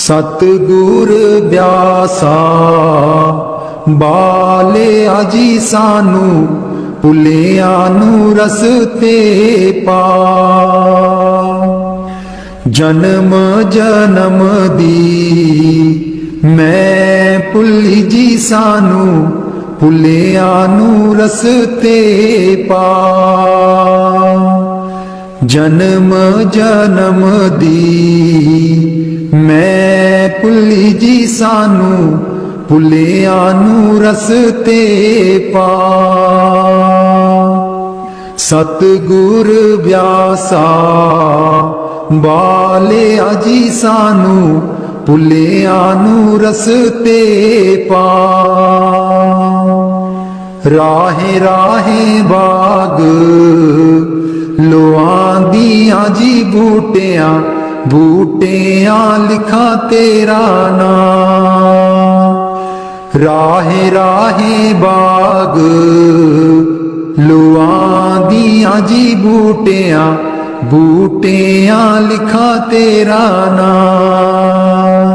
सतगुर व्यासा बालिया जी सानू भुलिया नू रस्ते पा। जन्म जन्म दी मैं भुली जी सानू भुलिया नू रस्ते पा। जन्म जन्म दी मैं भुली जी सानू भुलिया नू रस्ते पा। सतगुर व्यासा बालिया जी सानू भुलिया नू रस्ते पा। राहे राहे बाग लोआंदियां जी बूटियां बूटियां लिखा तेरा नाम। राहे राहे बाग लोआंदियां जी बूटियां बूटियां लिखा तेरा नाम।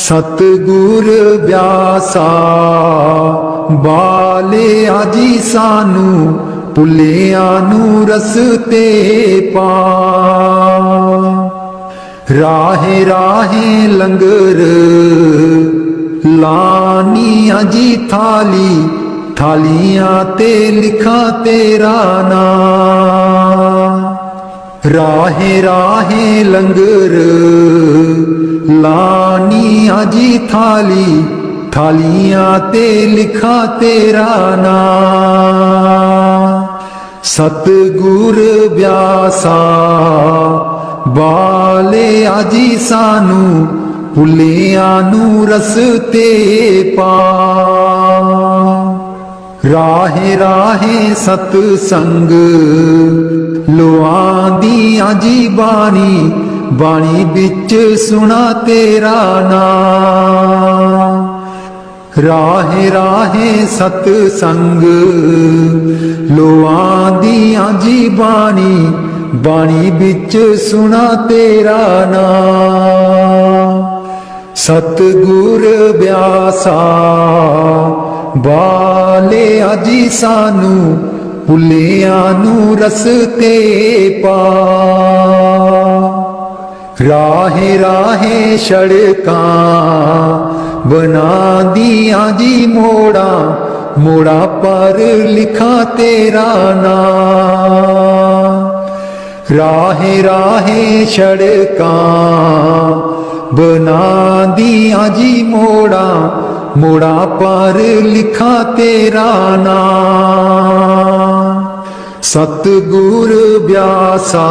सतगुर व्यासा बालिया जी सानू भुलिया नू रस्ते पा। राहे राहे लंगर लानिया जी थाली थालियां ते लिखा तेरा नाम। राहे राहे लंगर लानिया जी थाली थालियां ते लिखा तेरा नाम। सतगुर व्यासा बालिया जी सानू भुलिया नू रस्ते पा। राहे राहे सतसंग लोआंदियां जी बाणी बाणी बिच सुना तेरा नाम। राहे राहे सतसंग लोआंदियां जी बाणी बाणी बिच सुना तेरा नाम। सतगुर व्यासा बालिया जी सानू भुलिया नू रस्ते पा। राहे राहे सड़कां बना दियां जी मोड़ा मोड़ा पर लिखा तेरा नाम। राहे राहे सड़कां बना दियां जी मोड़ा मोड़ा पर लिखा तेरा नाम। सतगुर व्यासा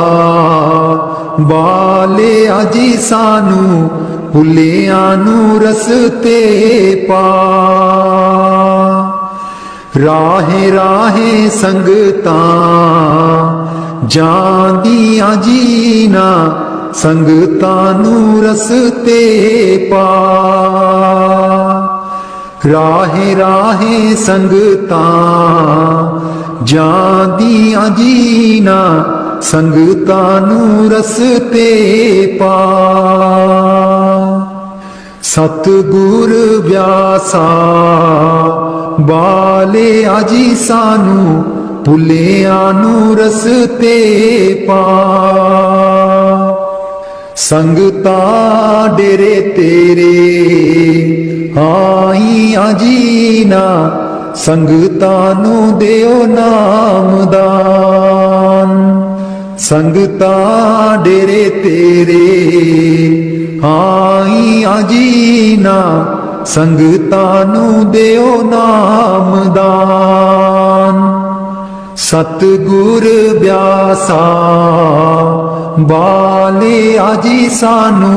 बालिया जी सानू भुलिया नू रस्ते पा। राहे राहे संगतां जांदियां जीना संगतां नू रस्ते पा। राहे राहे संगतां जांदियां जीना संगतां नू रस्ते पा। सतगुर व्यासा बालिया जी सानू भुलिया नू रस्ते पा। संगतां डेरे तेरे आईयां जीना संगतां नू दिओ नामदान। संगतां डेरे तेरे आईयां जीना संगतां नू दिओ नामदान। सतगुर व्यासा बालिया जी सानू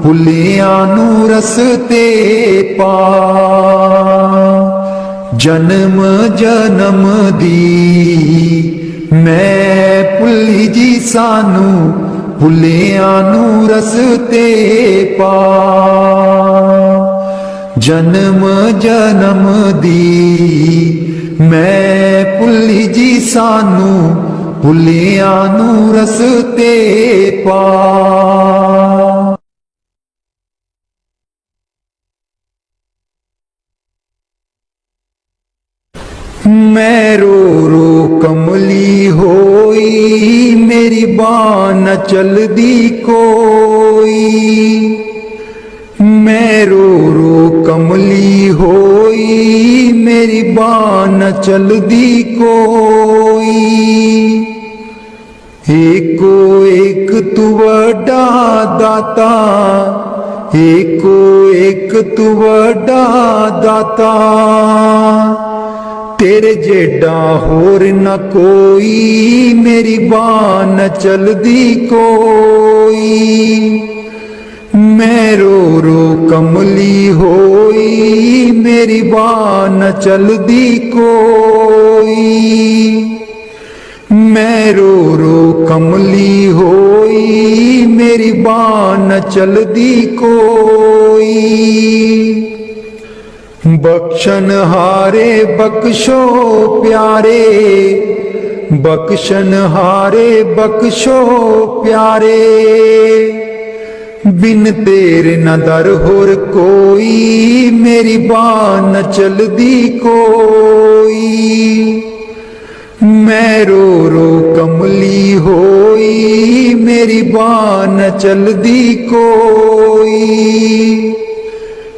भुलिया नू रस्ते पा। जन्म जन्म दी मैं भुली जी सानू भुलिया नू रस्ते पा। जन्म जन्म दी मैं भुली जी सानू भुलिया नू रस्ते पा। मैं रो रो कमली होई, मेरी बाँ न चलदी कोई। मैं रो रो कमली होई, मेरी बाँ न चलदी कोई। एको एक तू वड्डा दाता, एको एक तू वड्डा दाता। तेरे जेडा होर न कोई, मेरी बाँ न चलदी कोई। मैं रो रो कमली होई, मेरी बाँ न चलदी कोई। मैं रो रो कमली होई, मेरी बाँ न चलदी कोई। बख्शन हारे बख्शो प्यारे, बख्शन हारे बख्शो प्यारे। बिन तेरे न दर होर कोई, मेरी बाँ न चलदी कोई। मैं रो रो कमली होई, मेरी बाँ न चलदी कोई।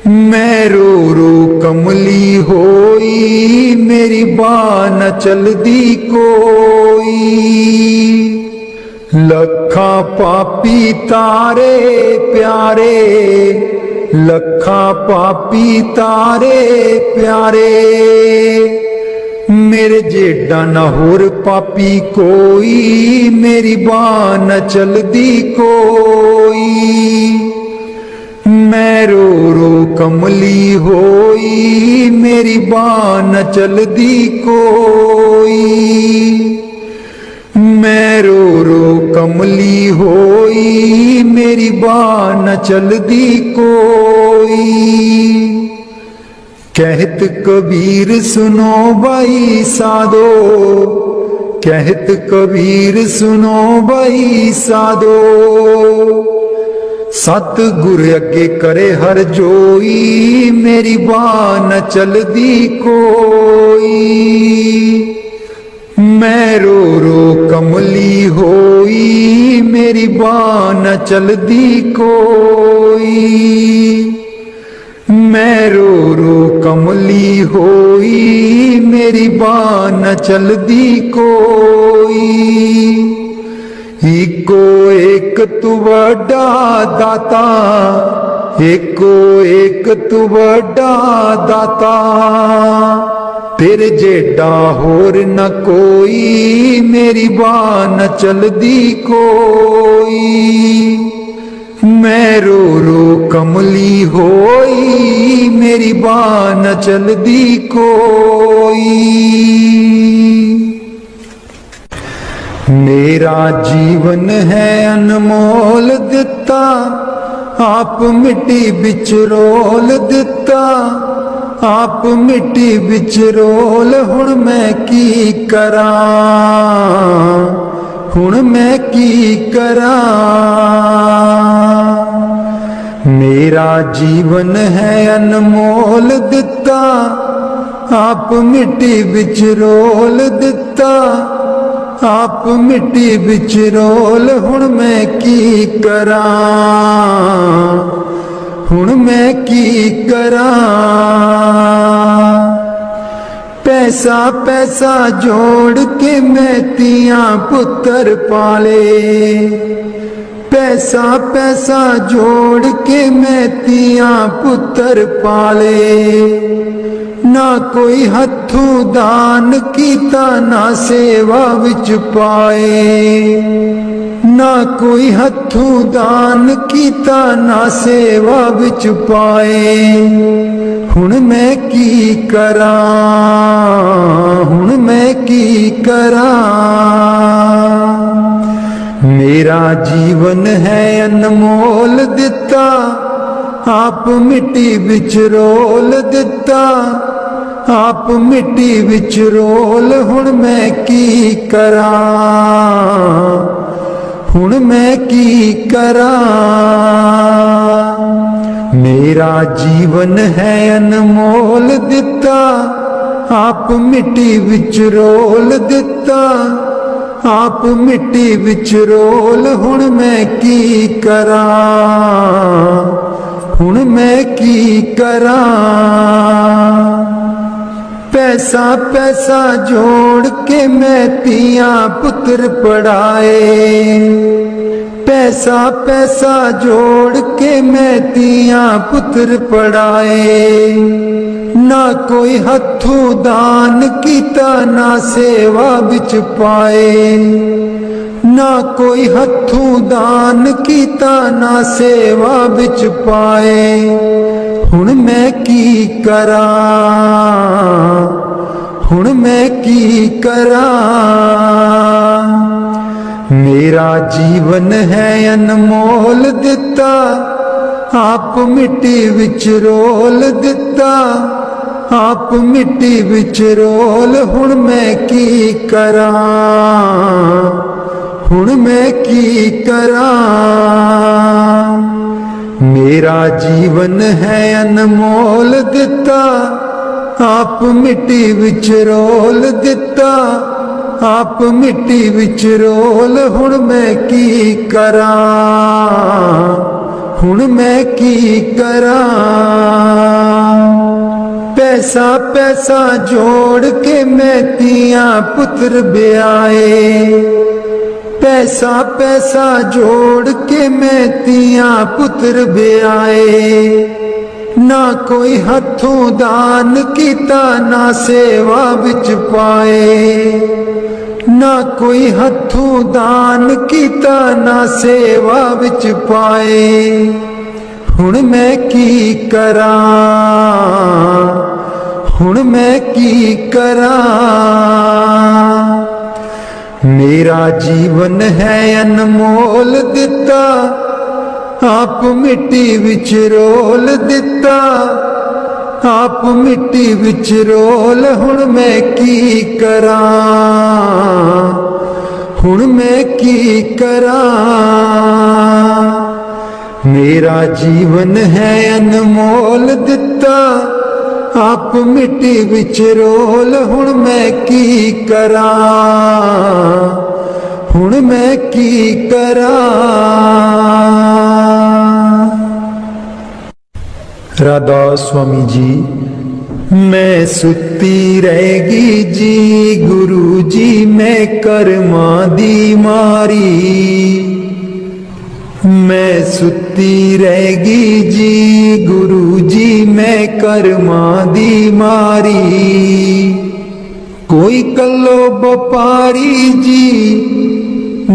मैं रो रो कमली होई, मेरी बाँ न चलदी कोई। लखा पापी तारे प्यारे, लखा पापी तारे प्यारे। मेरे जेडा न होर पापी कोई, मेरी बाँ न चलदी कोई। मैं रो रो कमली होई, मेरी बाँ न चलदी कोई। मैं रो रो कमली होई, मेरी बाँ न चलदी कोई। कहत कबीर सुनो भाई साधो, कहत कबीर सुनो भाई साधो। सतगुर अगे करे हर जोई, मेरी बाँ न चलदी कोई। मैं रो रो कमली होई, मेरी बाँ न चलदी कोई। मैं रो रो कमली होई, मेरी बाँ न चलदी कोई। एको एक तू वड्डा दाता, एको एक तू वड्डा दाता। तेरे जेडा होर न कोई, मेरी बाँ न चलदी कोई। मैं रो रो कमली होई, मेरी बाँ न चलदी कोई। मेरा जीवन है अनमोल दिता, आप मिट्टी बिच रोल दिता। आप मिट्टी बिच रोल, हुण मैं की करा, हुण मैं की करा। मेरा जीवन है अनमोल दिता, आप मिट्टी बिच रोल दिता। आप मिट्टी बिच रोल, हुण मैं की करा, हुण मैं की करा। पैसा पैसा जोड़ के मैं तियां पुत्तर पाले। पैसा पैसा जोड़ के मैं तियां पुत्तर पाले। ना कोई हथों दान कीता, ना सेवा विच पाए। ना कोई हथों दान कीता, ना सेवा विच पाए। हुण मैं की करा, हुण मैं की करा। मेरा जीवन है अनमोल दिता, आप मिट्टी बिच रोल दिता। आप मिट्टी बिच रोल, हुण मैं की करा, हुण मैं की करा। मेरा जीवन है अनमोल दिता, आप मिट्टी विच रोल दिता, आप मिट्टी विच रोल। हुण मैं की करा, हुण मैं की करा। पैसा पैसा जोड़ के मैं तियां पुत्र पढ़ाए, पैसा पैसा जोड़ के मैं तियां पुत्र पढ़ाए। ना कोई हथों दान कीता, ना सेवा बिच पाए, ना कोई हथों दान कीता, ना सेवा बिच पाए। हुण मैं की करा, हुण मैं की करा। मेरा जीवन है अनमोल दिता, आप मिट्टी विच रोल दिता, आप मिट्टी विच रोल। हुण मैं की करा, हुण मैं की करा। मेरा जीवन है अनमोल दिता, आप मिट्टी विच रोल दिता, आप मिट्टी विच रोल। हुण मैं की करा, हुण मैं की करा। पैसा पैसा जोड़ के मैं तियां पुत्र ब्याए, पैसा पैसा जोड़ के मैं तियां पुत्र ब्याए। ना कोई हथों दान कीता, ना सेवा बिच पाए, ना कोई हथों दान कीता, ना सेवा बिच पाए। हुण मैं की करा, हुण मैं की करा। मेरा जीवन है अनमोल दिता, आप मिट्टी विच रोल दिता, आप मिट्टी विच रोल। हुण मैं की करा, हुण मैं की करा। मेरा जीवन है अनमोल दिता, आप मिट्टी विच रोल। हुण मैं की करा, हुण मैं की करा। राधा स्वामी जी। मैं सुती रहेगी जी, गुरु जी मैं कर्मा दी मारी। मैं सुती रहेगी जी, गुरु जी मैं कर्मा दी मारी। कोई कल्लो व्यापारी जी,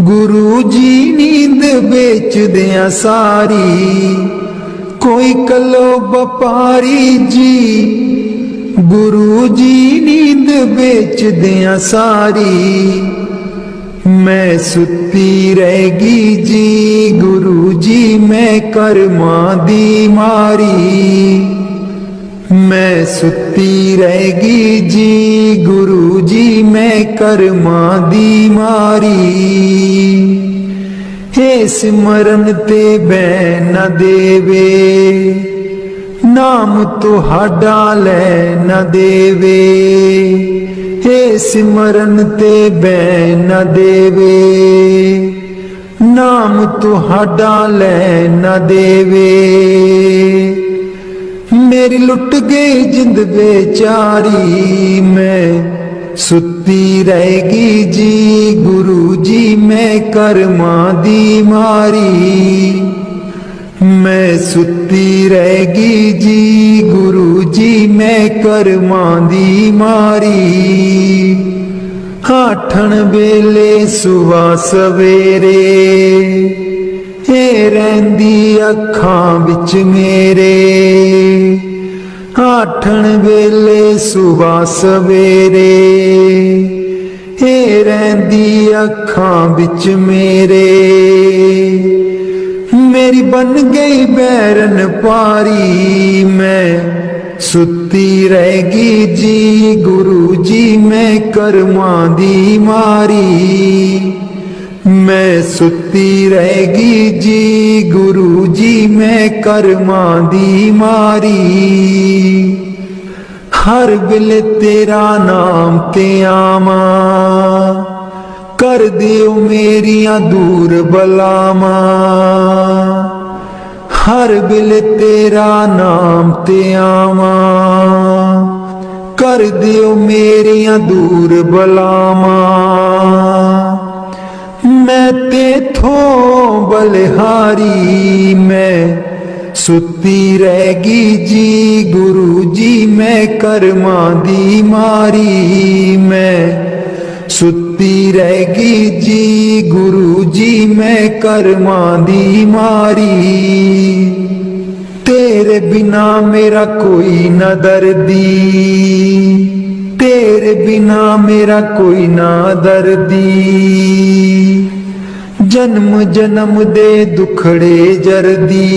गुरु जी नींद बेच दिया सारी। कोई कल्लो व्यापारी जी, गुरु जी नींद बेच दिया सारी। मैं सुती रहेगी जी, गुरु जी मैं कर्मा दी मारी। मैं सुती रहेगी जी, गुरु जी मैं कर्मा दी मारी। हे सिमरन ते बैन न देवे, नाम तुहाडा लै न देवे। हे सिमरन ते बैन न देवे, नाम तुहाडा लै न देवे। मेरी लुट गई जिंद बेचारी, मैं सुती रहेगी जी, गुरु जी मैं कर्मा दी मारी। मैं सुती रहेगी जी, गुरु जी मैं कर्मा दी मारी। आठन वेले सुबह सवेरे, हे रहिंदी अखां विच मेरे। आठन वेले सुबह सवेरे, हे रहिंदी अखां विच मेरे। मेरी बन गई बैरन पारी, मैं सुती रहेगी जी, गुरु जी मैं कर्मा दी मारी। मैं सुती रहेगी जी, गुरु जी मैं कर्मा दी मारी। हर वेले तेरा नाम ते आवा, कर दियो मेरियां दूर बलावा। हर वेले तेरा नाम ते आवा, कर दियो मेरियां दूर बलावा। मैं तेथों बलिहारी, मैं सुती रहगी जी गुरु जी, मैं कर्मां दी मारी। मैं सुती रहगी जी गुरु जी, मैं कर्मां दी मारी। तेरे बिना मेरा कोई न दर्दी, तेरे बिना मेरा कोई ना दर्दी। जन्म जन्म दे दुखड़े जरदी,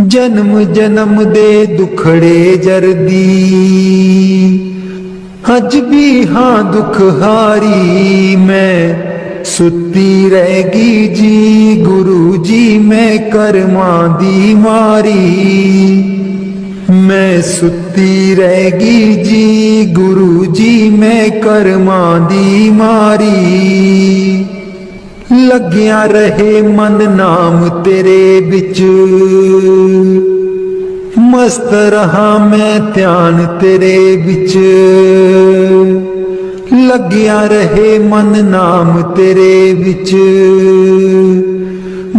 जन्म जन्म दे दुखड़े जरदी। अज भी हाँ दुख हारी, मैं सुती रहगी जी गुरु जी, मैं कर्मां दी मारी। मैं सुती रहगी जी गुरु जी, मैं कर्मां दी मारी। लग्या रहे मन नाम तेरे बिच, मस्त रहा मैं ध्यान तेरे बिच। लग्या रहे मन नाम तेरे बिच,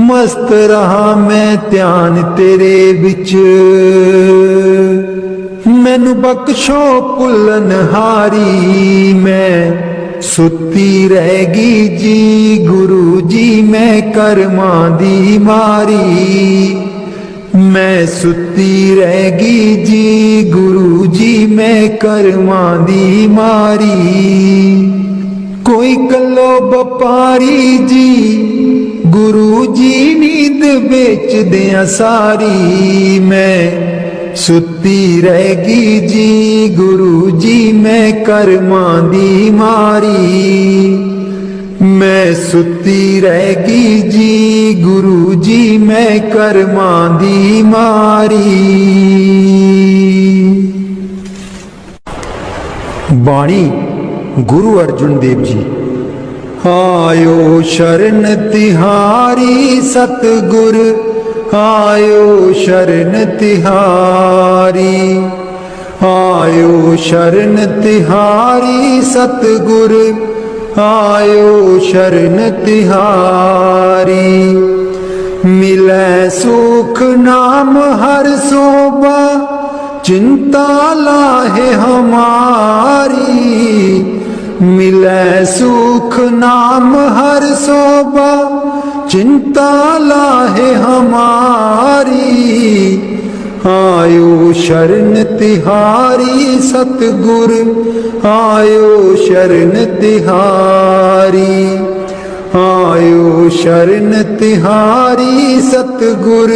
मस्त रहा मैं ध्यान तेरे बिच। मैनू बख्शो भुलन हारी, मैं सुती रहगी जी गुरु जी, मैं कर्मां दी मारी। मैं सुती रहगी जी गुरु जी, मैं कर्मां दी मारी। कोई कलो बपारी जी गुरु जी, नींद बेच दिया सारी। मैं सुती रहगी जी गुरु जी, मैं कर्मां दी मारी। मैं सुती रहगी जी गुरु जी, मैं कर्मां दी मारी। बाणी गुरु अर्जुन देव जी। आयो शरण तिहारी सतगुर, आयो शरण तिहारी। आयो शरण तिहारी सतगुर, आयो शरण तिहारी। मिलै सुख नाम हर सोबा, चिंता लाहे हमारी। मिलै सुख नाम हर सोबा, चिंता लाहे हमारी। आयो शरण तिहारी सतगुर, आयो शरण तिहारी। आयो शरण तिहारी सतगुर,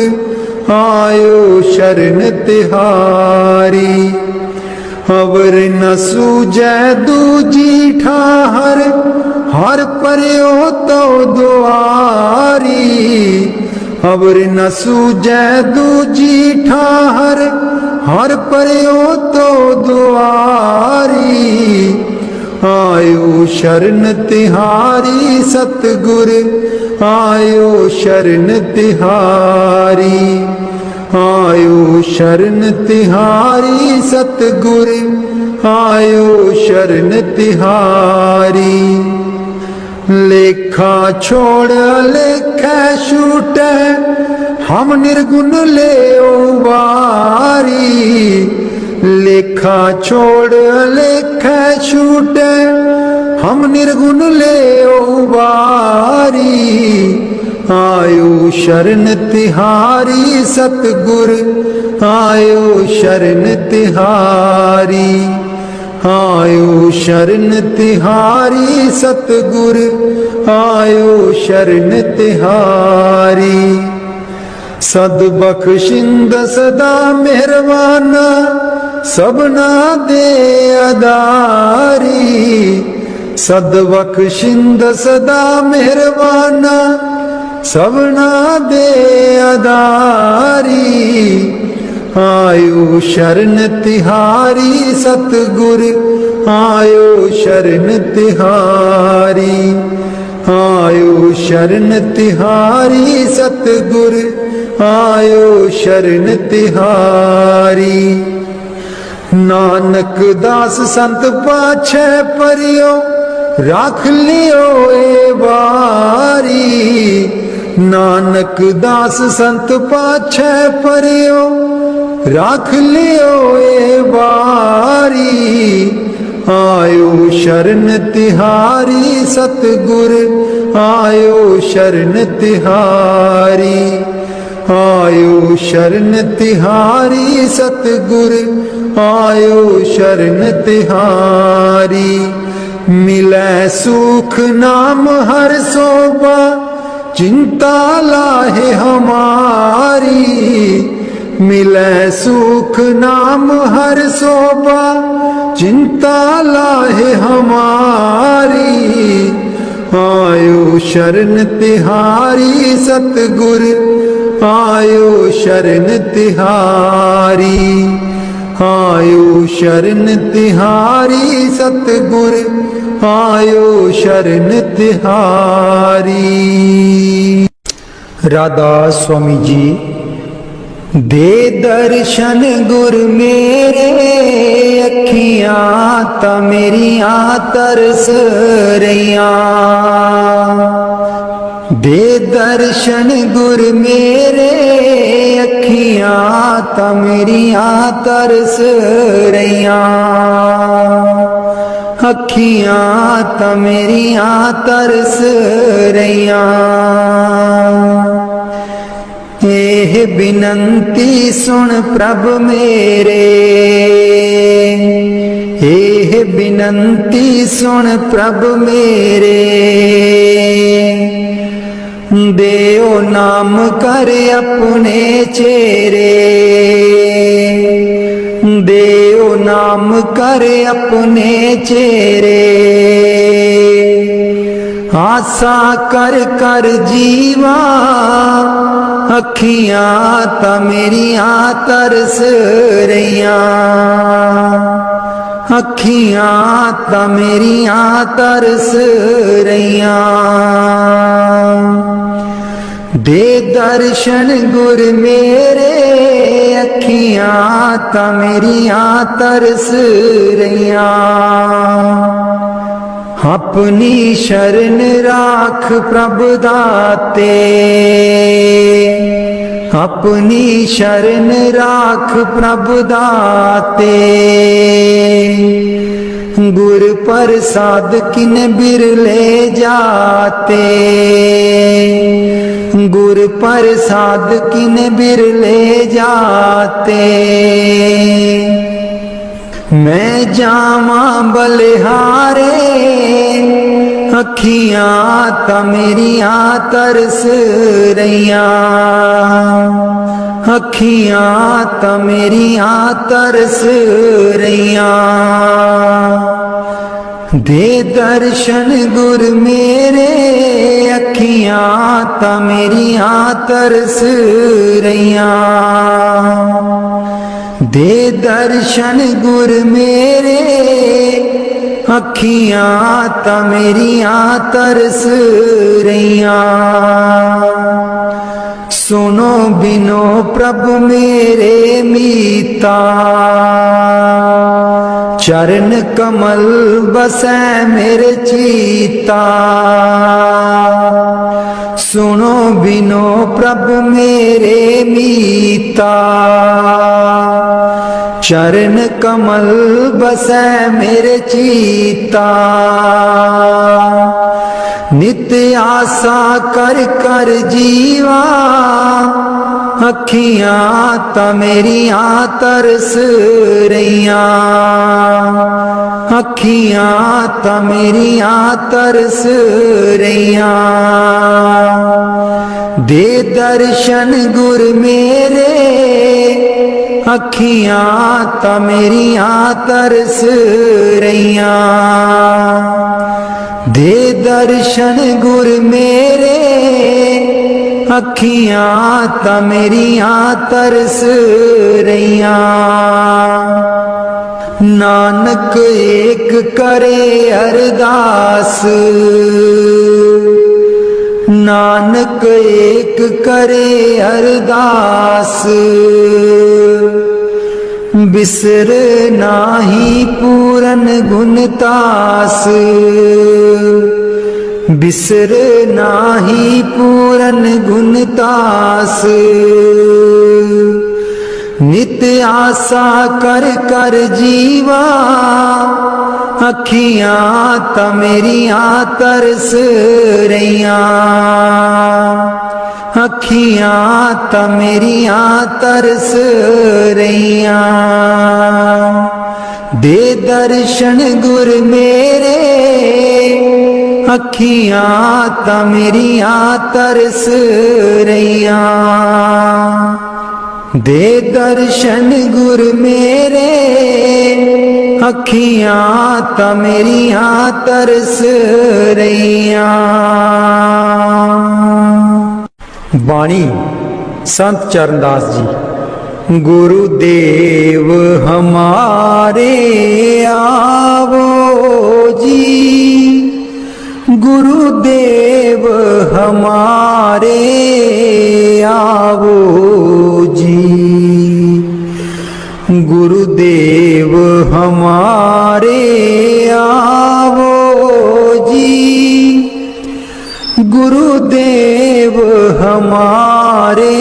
आयो शरण तिहारी। अवर न सूझै दूजी ठाहर, हर पर्यो तो दुआरी। अवर न सूझै दूजी ठाहर, हर पर्यो तो दुआरी। आयो शरण तिहारी सतगुर, आयो शरण तिहारी। आयो शरण तिहारी सतगुर, आयो शरण तिहारी। लेखा छोड़ लेखा छूटे, हम निर्गुण ले वारी। लेखा छोड़ लेखा छूटे, हम निर्गुण ले वारी। आयो शरण तिहारी सतगुर, आयो शरण तिहारी। आयो शरण तिहारी सतगुर, आयो शरण तिहारी। सद बख्शिंद सदा मेहरबाना, सबना दे अदारी। सद बख्शिंद सदा मेहरबाना, सबना दे अदारी। आयो शरण तिहारी सतगुर आयो शरण तिहारी आयो शरण तिहारी सतगुर आयो शरण तिहारी नानक दास संत पाछे परियो राख लियो ए बारी नानक दास संत पाछे परियो राख लियो ए बारी आयो शरण तिहारी सतगुर आयो शरण तिहारी आयो शरण तिहारी सतगुर आयो शरण तिहारी मिलै सुख नाम हर सोबा चिंता लाहे हमारी मिलै सुख नाम हर सोबा चिंता लाहे हमारी आयो शरण तिहारी सतगुर आयो शरण तिहारी आयो शरण तिहारी सतगुर आयो शरण तिहारी। राधा स्वामी जी दे दर्शन गुर मेरे अखियां ता मेरियां तरस रहियां दे दर्शन गुर मेरे अखियां ता मेरियां तरस रहियां अखियां ता मेरियां तरस रहियां एह बिनंती सुन प्रभ मेरे एह बिनंती सुन प्रभ मेरे देओ नाम कर अपने चेरे देओ नाम कर अपने चेरे आसा कर कर जीवा अखियां ता मेरियां तरस रहियां अखियां ता मेरियां तरस रहियां दे दर्शन गुर मेरे अखियां ता मेरियां तरस रहियां अपनी शरण राख प्रभ दाते अपनी शरण राख प्रभ दाते गुर प्रसाद किन बिरले जाते गुर प्रसाद किन बिरले जाते मैं जावा बलिहारे अखियां ता मेरियां तरस रहियां अखियां ता मेरियां तरस रहियां दे दर्शन गुर मेरे अखियां ता मेरियां तरस रहियां दे दर्शन गुर मेरे अखियां ता मेरियां तरस रहियां सुनो बिनो प्रभु मेरे मीता चरण कमल बसै मेरे चीता सुनो बिनो प्रभु मेरे मीता चरण कमल बसै मेरे चीता नित्य आशा कर कर जीवा अखियां ता मेरियां तरस रहियां अखियां ता मेरियां तरस रहियां दे दर्शन गुर मेरे अखियां ता मेरियां तरस रहियां दे दर्शन गुर मेरे अखियां तां मेरियां तरस रहियां। नानक एक करे अरदास, नानक एक करे अरदास। बिसर नाही पूरन गुणतास, बिसर नाही पूरन गुणतास। नित आशा कर कर जीवा, अखियां तां मेरियां तरस रहियां। अखियां तां मेरियां तरस रहियां। दे दर्शन गुर मेरे, अखियां तां मेरियां तरस रहियां। दे दर्शन गुर मेरे, अखियां तां मेरियां तरस रहियां। बाणी संत चरणदास जी। गुरुदेव हमारे आवो जी, गुरुदेव हमारे आवो जी। गुरुदेव हमारे आवो जी, गुरुदेव हमारे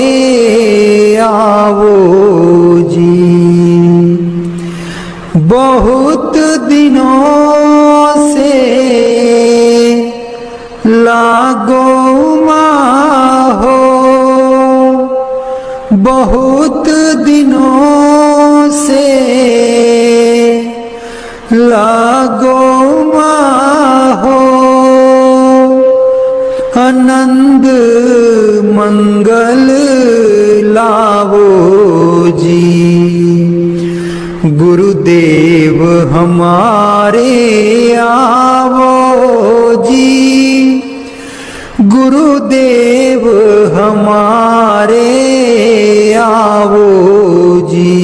आवो जी। बहुत दिनों से लागो माहो, बहुत दिनों से लागो माहो। आनंद मंगल लावो जी। गुरुदेव हमारे आवो जी, गुरुदेव हमारे आवो जी।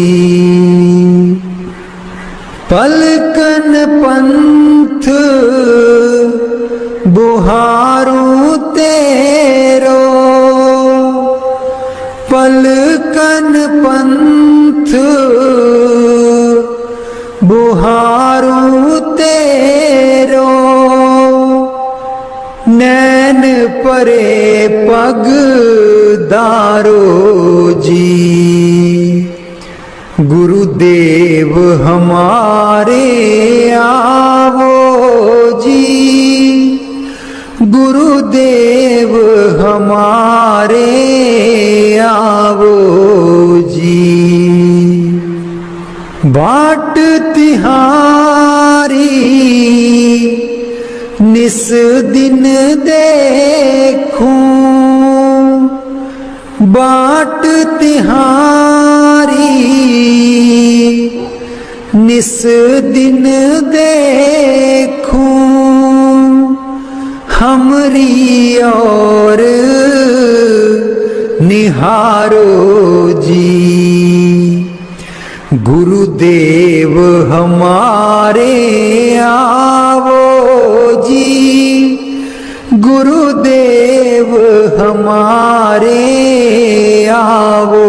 पलकन पंथ बुहारूं तेरो, पलकन पंथ बुहारूं तेरो। नैन परे पग दारो जी। गुरुदेव हमारे आवो जी, गुरुदेव हमारे आवो जी। बाट तिहारी निस दिन देखूं, बाट तिहारी निस दिन देखूं। हमरी और निहारो जी। गुरुदेव हमारे आवो जी, गुरुदेव हमारे आवो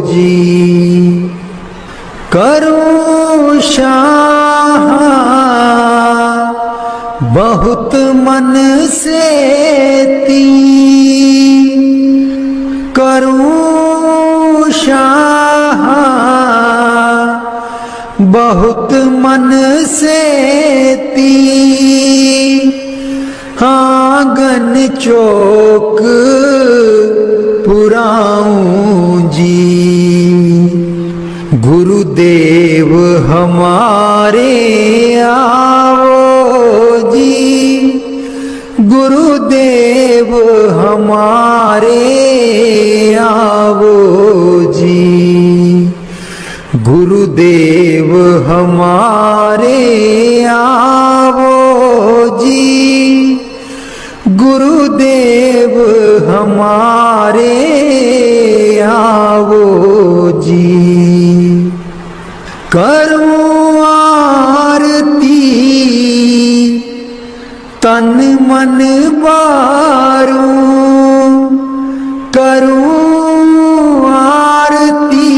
जी। करूं शाह बहुत मन से ती, करूं शाह बहुत मन से ती। आंगन चौक पुराऊं जी। गुरुदेव हमारे आओ जी, गुरुदेव हमारे आओ जी, गुरुदेव हमारे आओ जी, गुरुदेव हमारे जी। करूं आरती तन मन बारूं, करूं आरती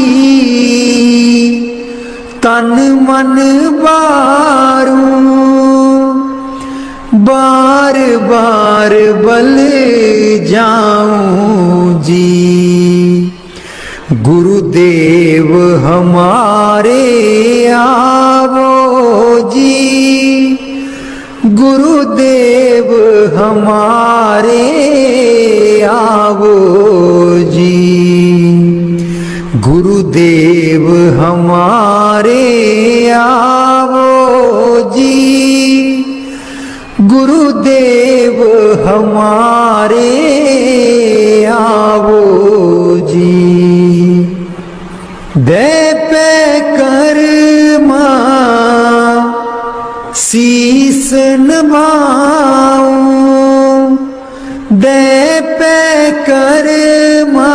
तन मन बारूं, बार बार बल जाऊं जी। गुरुदेव हमारे आवो जी, गुरुदेव हमारे आवो जी, गुरुदेव हमारे आवो जी, गुरुदेव हमारे आवो जी। दे पे कर्मा शीस नभाऊं, दे पे कर्मा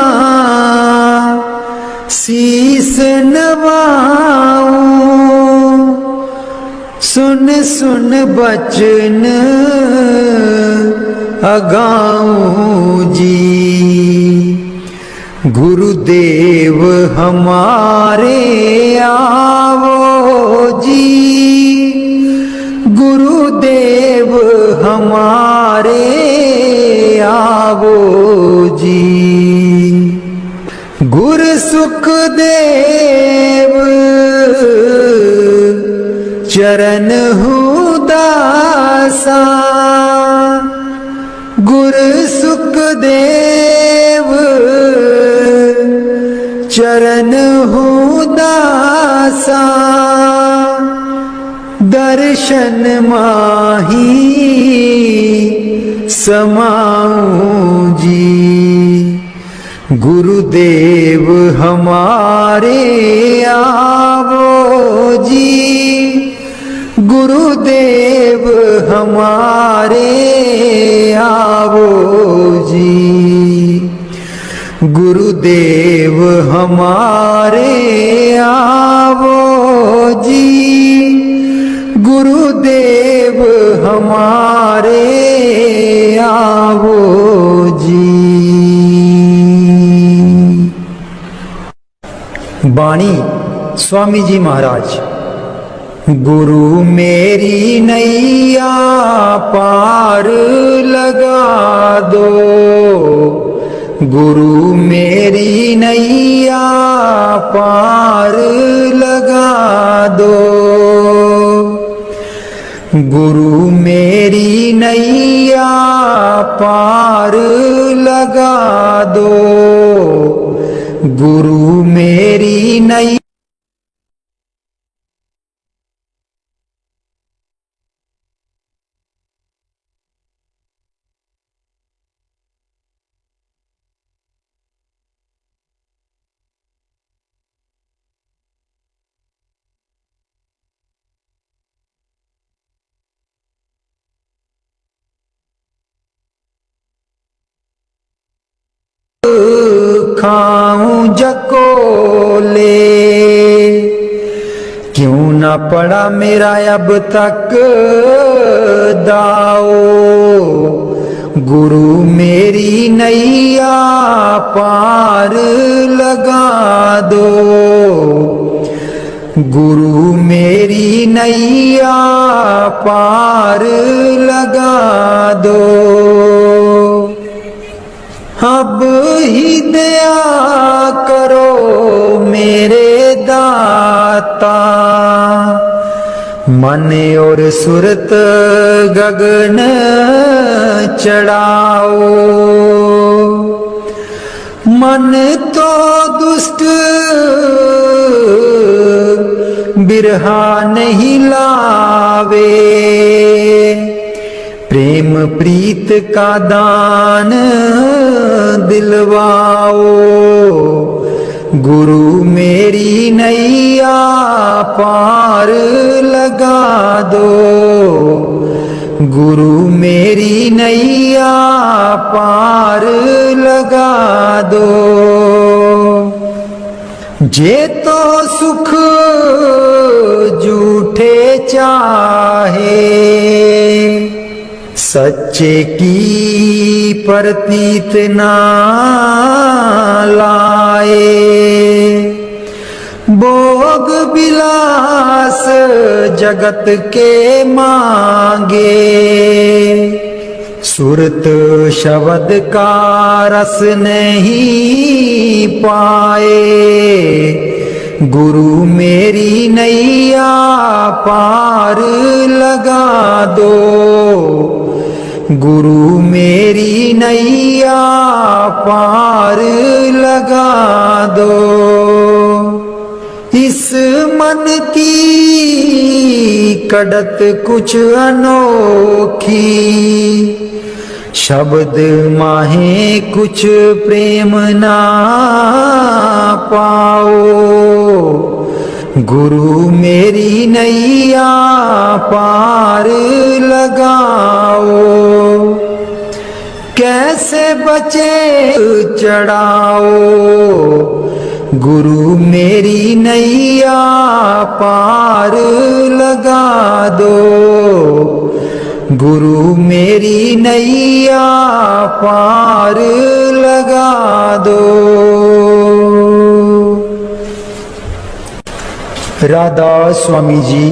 शीस नभाऊं, सुन सुन बचन अगाऊं जी। गुरुदेव हमारे आवो जी, गुरुदेव हमारे आवो जी। गुरु सुखदेव चरण दासा, गुरु सुखदेव चरण दासा, दर्शन माही समाऊं जी। गुरुदेव हमारे आवो जी, गुरुदेव हमारे आवो जी, गुरुदेव हमारे आवो जी, गुरुदेव हमारे आवो जी। बाणी स्वामी जी महाराज। गुरु मेरी नैया पार लगा दो, गुरु मेरी नैया पार लगा दो, गुरु मेरी नैया पार लगा दो, गुरु मेरी नैया खाऊं जकोले, क्यों ना पड़ा मेरा अब तक दाओ। गुरु मेरी नैया पार लगा दो, गुरु मेरी नैया पार लगा दो। अब ही दया करो मेरे दाता, मन और सुरत गगन चढ़ाओ। मन तो दुष्ट बिरहा नहीं लावे, प्रेम प्रीत का दान दिलवाओ। गुरु मेरी नैया पार लगा दो, गुरु मेरी नैया पार लगा दो। जे तो सुख झूठे चाहे, सच्चे की प्रतीत ना लाए। भोग विलास जगत के मांगे, सुरत शब्द का रस नहीं पाए। गुरु मेरी नैया पार लगा दो, गुरु मेरी नैया पार लगा दो। इस मन की कड़त कुछ अनोखी, शब्द माहे कुछ प्रेम ना पाओ। गुरु मेरी नैया पार लगाओ। कैसे बचे चढ़ाओ, गुरु मेरी नैया पार लगा दो। गुरु मेरी नैया पार लगा दो। राधा स्वामी जी,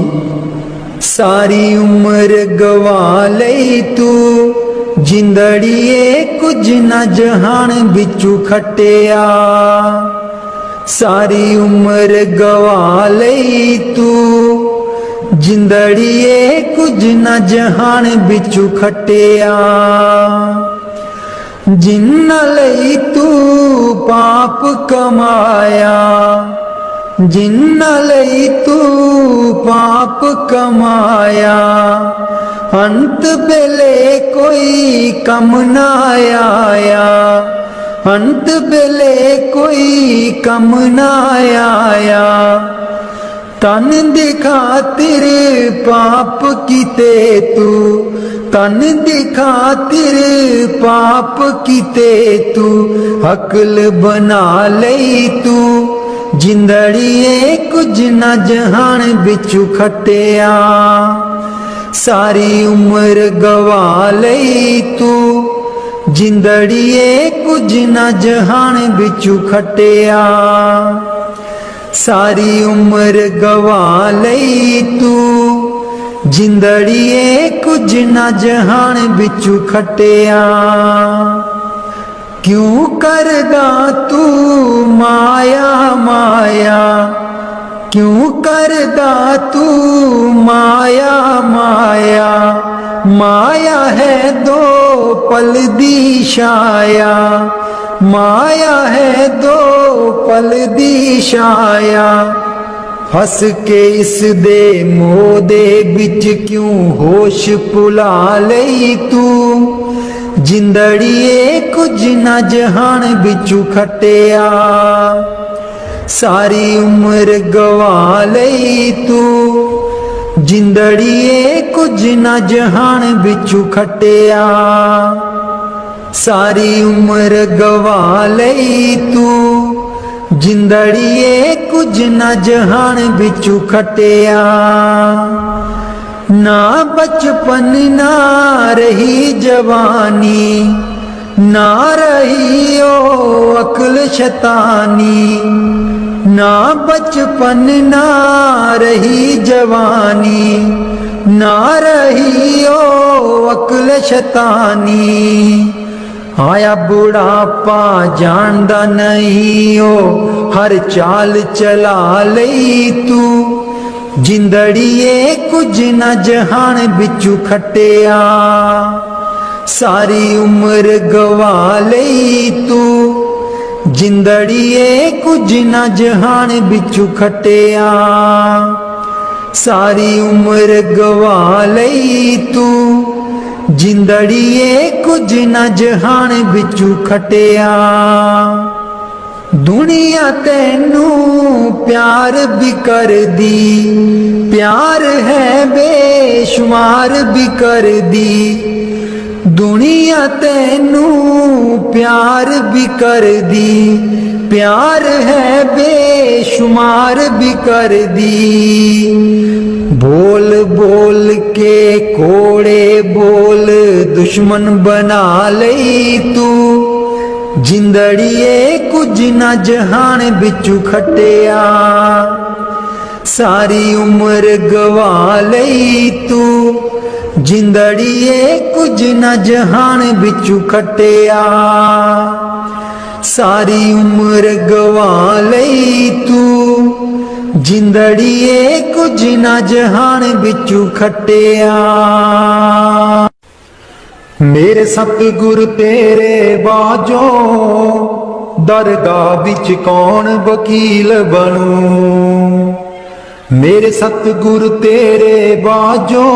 सारी उम्र गवा लई तू, जिंदड़िए कुछ न जहान बिचू खटिया। सारी उम्र गवा लई तू, जिंदड़िए कुछ न जहान बिचू खटिया। जिन्ना लई तू पाप कमाया, जिन्ना लई तू पाप कमाया। अंत बेले कोई कम ना आया, अंत बेले कोई कम ना आया। तन दी खातिर पाप कीते तू, तन दी खातिर पाप कीते तू। अकल बना लई तू, जिंदड़िए कुछ न जहान बिचू खटिया। सारी उम्र गवा लई तू, जिंदड़िए कुछ न जहान बिचू खटिया। सारी उम्र गवा लई तू, जिंदड़िए कुछ न जहान बिचू खटिया। क्यों करदा तू माया माया, क्यों करदा तू माया माया। माया है दो पल दी छाया, माया है दो पल दी छाया। हस के इस दे मोह दे बिच क्यों होश भुला लई तू। जिंदड़िए कुछ न जहान बिचू खटिया। सारी उम्र गवा लई तू, जिंदड़िए कुछ न जहान बिचू खटिया। सारी उम्र गवा लई तू, जिंदड़िए कुछ न जहान बिचू खटिया। ना बचपन ना रही जवानी, ना रही ओ अक्ल शैतानी। ना बचपन ना रही जवानी, ना रही ओ अक्ल शैतानी। आया बुढ़ापा जानदा नहीं ओ हर चाल चला लई तू। जिंदड़िए कुछ न जहान बिचू खटिया। सारी उम्र गवा लई तू, जिंदड़िए कुछ न जहान बिचू खटिया। सारी उम्र गवा लई तू, जिंदड़िए कुछ न जहान बिचू खटिया। दुनिया तैनू प्यार भी कर दी, प्यार है बेशुमार भी कर दी। दुनिया तैनू प्यार भी कर दी, प्यार है बेशुमार शुमार भी कर दी। बोल बोल के कोड़े बोल दुश्मन बना लई तू, जिंदड़िए कुछ ना जहान बिचू खटिया, सारी उम्र गवा लई तू, जिंदड़िए कुछ ना जहान बिचू खटिया, सारी उम्र गवा लई तू, जिंदड़िए कुछ ना जहान बिचू खटिया। मेरे सतगुर तेरे बाजो दरगाह बिच कौन वकील बनूं, मेरे सतगुर तेरे बाजो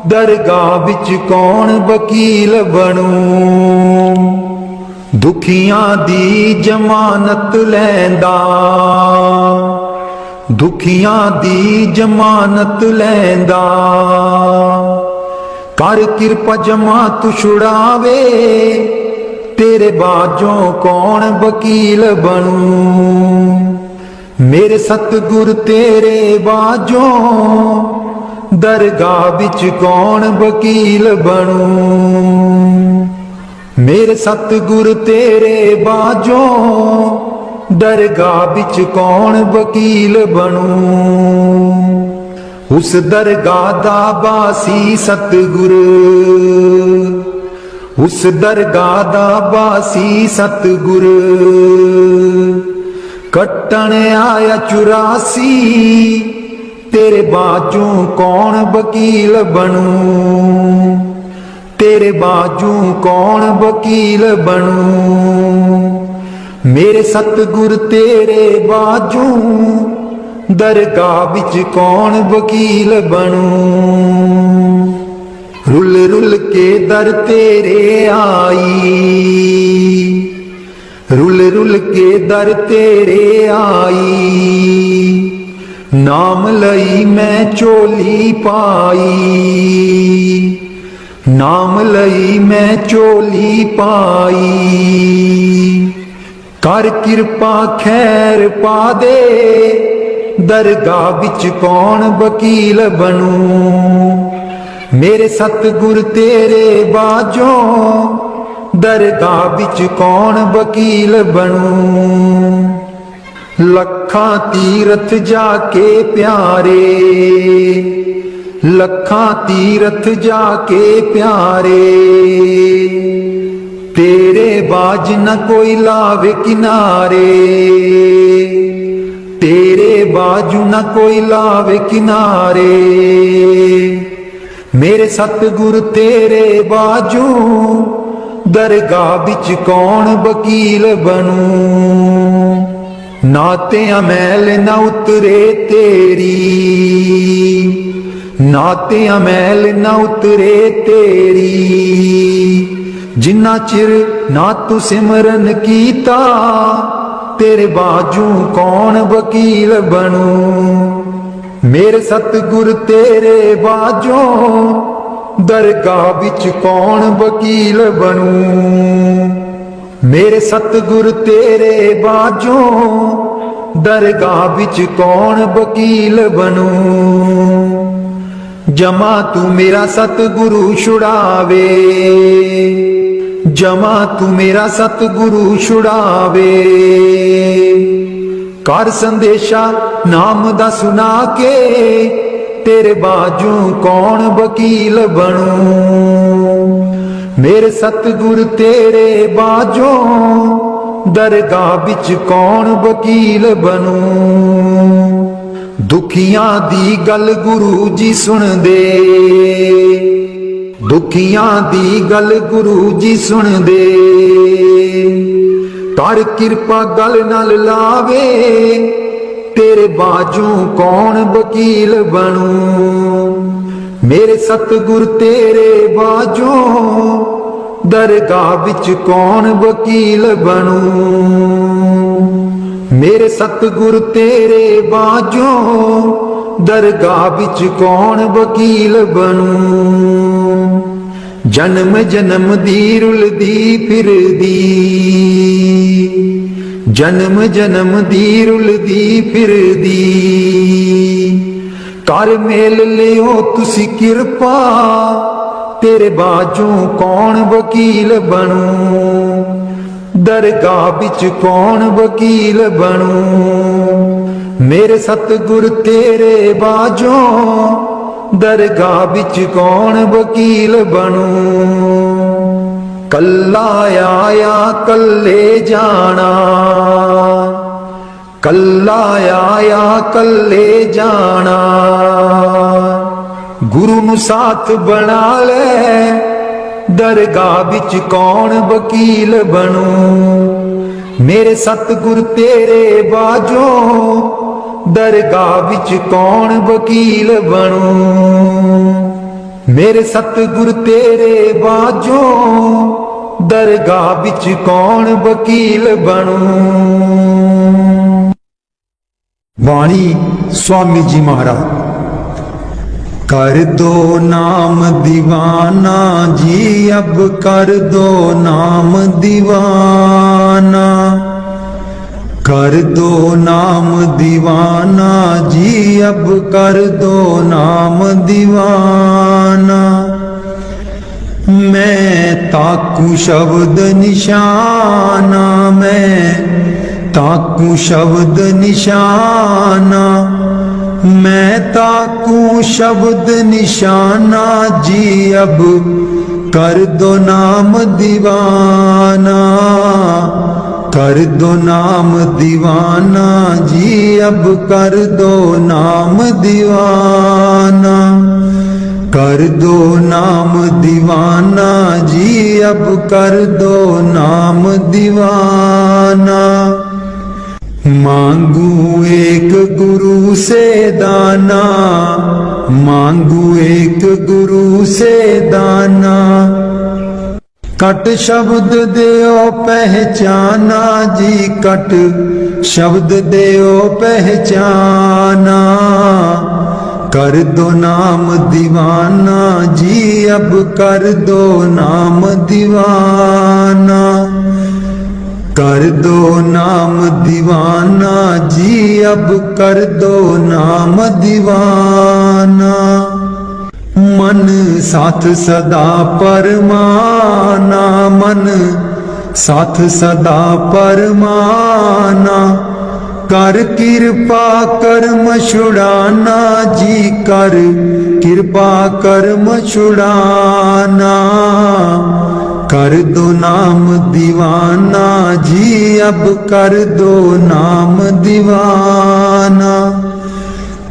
दरगाह बिच कौन वकील बनूं। दुखियां दी जमानत लैंदा, दुखियां दी जमानत लैंदा, कर किरपा जमा तू छुड़ावे, तेरे बाजों कौन वकील बनूं। मेरे सतगुर तेरे बाजों दरगाह बिच कौन वकील बनूं। मेरे सतगुर तेरे बाजों दरगाह बिच कौन वकील बनूं। उस दरगाह दा बासी सतगुर, उस दरगाह दा बासी सतगुर, कट्टन आया 84, तेरे बाजू कौन वकील बनूं, तेरे बाजू कौन वकील बनूं। मेरे सतगुर तेरे बाजू दरगाह बिच कौन वकील बनूं। रुल रुल के दर तेरे आई, रुल रुल के दर तेरे आई, नाम लई मैं चोली पाई, नाम लई मैं चोली पाई। कर किरपा खैर पा दे, दरगाह बिच कौन वकील बनूं। मेरे सतगुर तेरे बाजों दरगाह बिच कौन वकील बनूं। लखां तीरथ जाके प्यारे, लखां तीरथ जाके प्यारे, तेरे बाज न कोई लावे किनारे, तेरे बाजू न कोई लावे किनारे। मेरे सतगुर तेरे बाजू दरगाह बिच कौन वकील बनूं। नाते अमैल न उतरे तेरी, नाते अमैल न उतरे तेरी, जिन्ना चिर ना तू सिमरन कीता, तेरे बाजू कौन वकील बनूं। मेरे सतगुर तेरे बाजों दरगाह बिच कौन वकील बनूं। मेरे सतगुर तेरे बाजों दरगाह बिच कौन वकील बनूं। जमा तू मेरा सतगुरु छुड़ावे, जमा तू मेरा सतगुरु छुड़ावे। कर संदेशा नाम दा सुना के, तेरे बाजू कौन वकील बनूं। मेरे सतगुर तेरे बाजों दरगाह बिच कौन वकील बनूं। दुखियां दी गल गुरु जी सुन दे, दुखियां दी गल गुरु जी सुन दे। कर किरपा गल नाल लावे, तेरे बाजू कौन वकील बनूं। मेरे सतगुर तेरे बाजों दरगाह बिच कौन वकील बनूं। मेरे सतगुर तेरे बाजों दरगाह बिच कौन वकील बनूं। जन्म जन्म दी रुलदी फिरदी, जन्म जन्म दी रुलदी फिरदी कर मेल लियो तुसी किरपा तेरे बाजों कौन वकील बनूं दरगाह बिच कौन वकील बनूं मेरे सतगुर तेरे बाजों दरगाह बिच कौन वकील बनूं कल्ला आया कल्ले जाना कल्ला आया कल्ले जाना गुरु नू साथ बना ले दरगाह बिच कौन वकील बनूं मेरे सतगुर तेरे बाजों दरगाह बिच कौन वकील बनूं मेरे सतगुर तेरे बाजों दरगाह बिच कौन वकील बनूं। बाणी स्वामी जी महाराज। कर दो नाम दीवाना जी अब कर दो नाम दीवाना कर दो नाम दीवाना जी अब कर दो नाम दीवाना मैं ताकू शब्द निशाना मैं ताकू शब्द निशाना मैं ताकू शब्द निशाना जी अब कर दो नाम दीवाना कर दो नाम दीवाना जी अब कर दो नाम दीवाना कर दो नाम दीवाना जी अब कर दो नाम दीवाना मांगू एक गुरु से दाना मांगू एक गुरु से दाना कट शब्द देओ पहचाना जी कट शब्द देओ पहचाना कर दो नाम दीवाना जी अब कर दो नाम दीवाना कर दो नाम दीवाना जी अब कर दो नाम दीवाना मन साथ सदा परमाना मन साथ सदा परमाना कर कृपा कर्म छुड़ाना जी कर कृपा कर्म छुड़ाना कर दो नाम दीवाना जी अब कर दो नाम दीवाना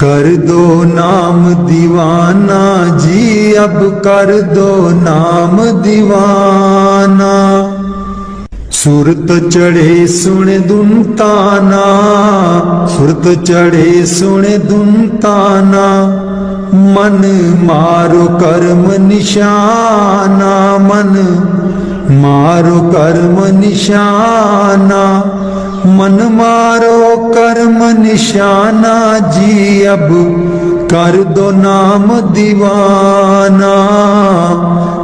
कर दो नाम दीवाना जी अब कर दो नाम दीवाना सुरत चढ़े सुन दुनताना सुरत चढ़े सुन दुनताना मन मारो कर्म निशाना मन मारो कर्म निशाना मन मारो कर्म निशाना जी अब कर दो नाम दीवाना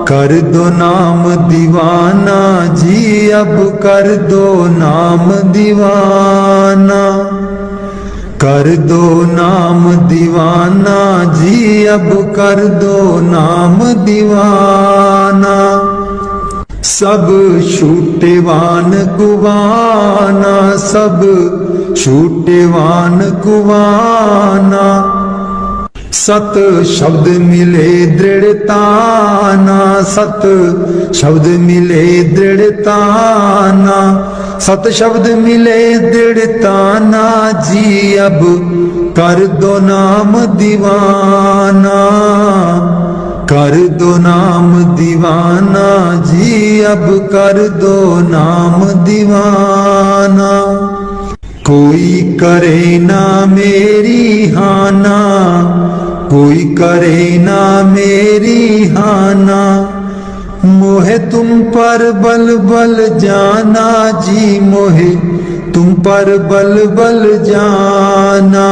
कर दो नाम दीवाना जी अब कर दो नाम दीवाना कर दो नाम दीवाना जी अब कर दो नाम दीवाना सब छूटेवान कुवाना सब छूटेवान कुवाना सत शब्द मिले दृढ़ताना सत शब्द मिले दृढ़ताना सत शब्द मिले दृढ़ताना जी अब कर दो नाम दीवाना कर दो नाम दीवाना जी अब कर दो नाम दीवाना कोई करे ना मेरी हाना कोई करे ना मेरी हाना मोहे तुम पर बल बल जाना जी मोहे तुम पर बल बल जाना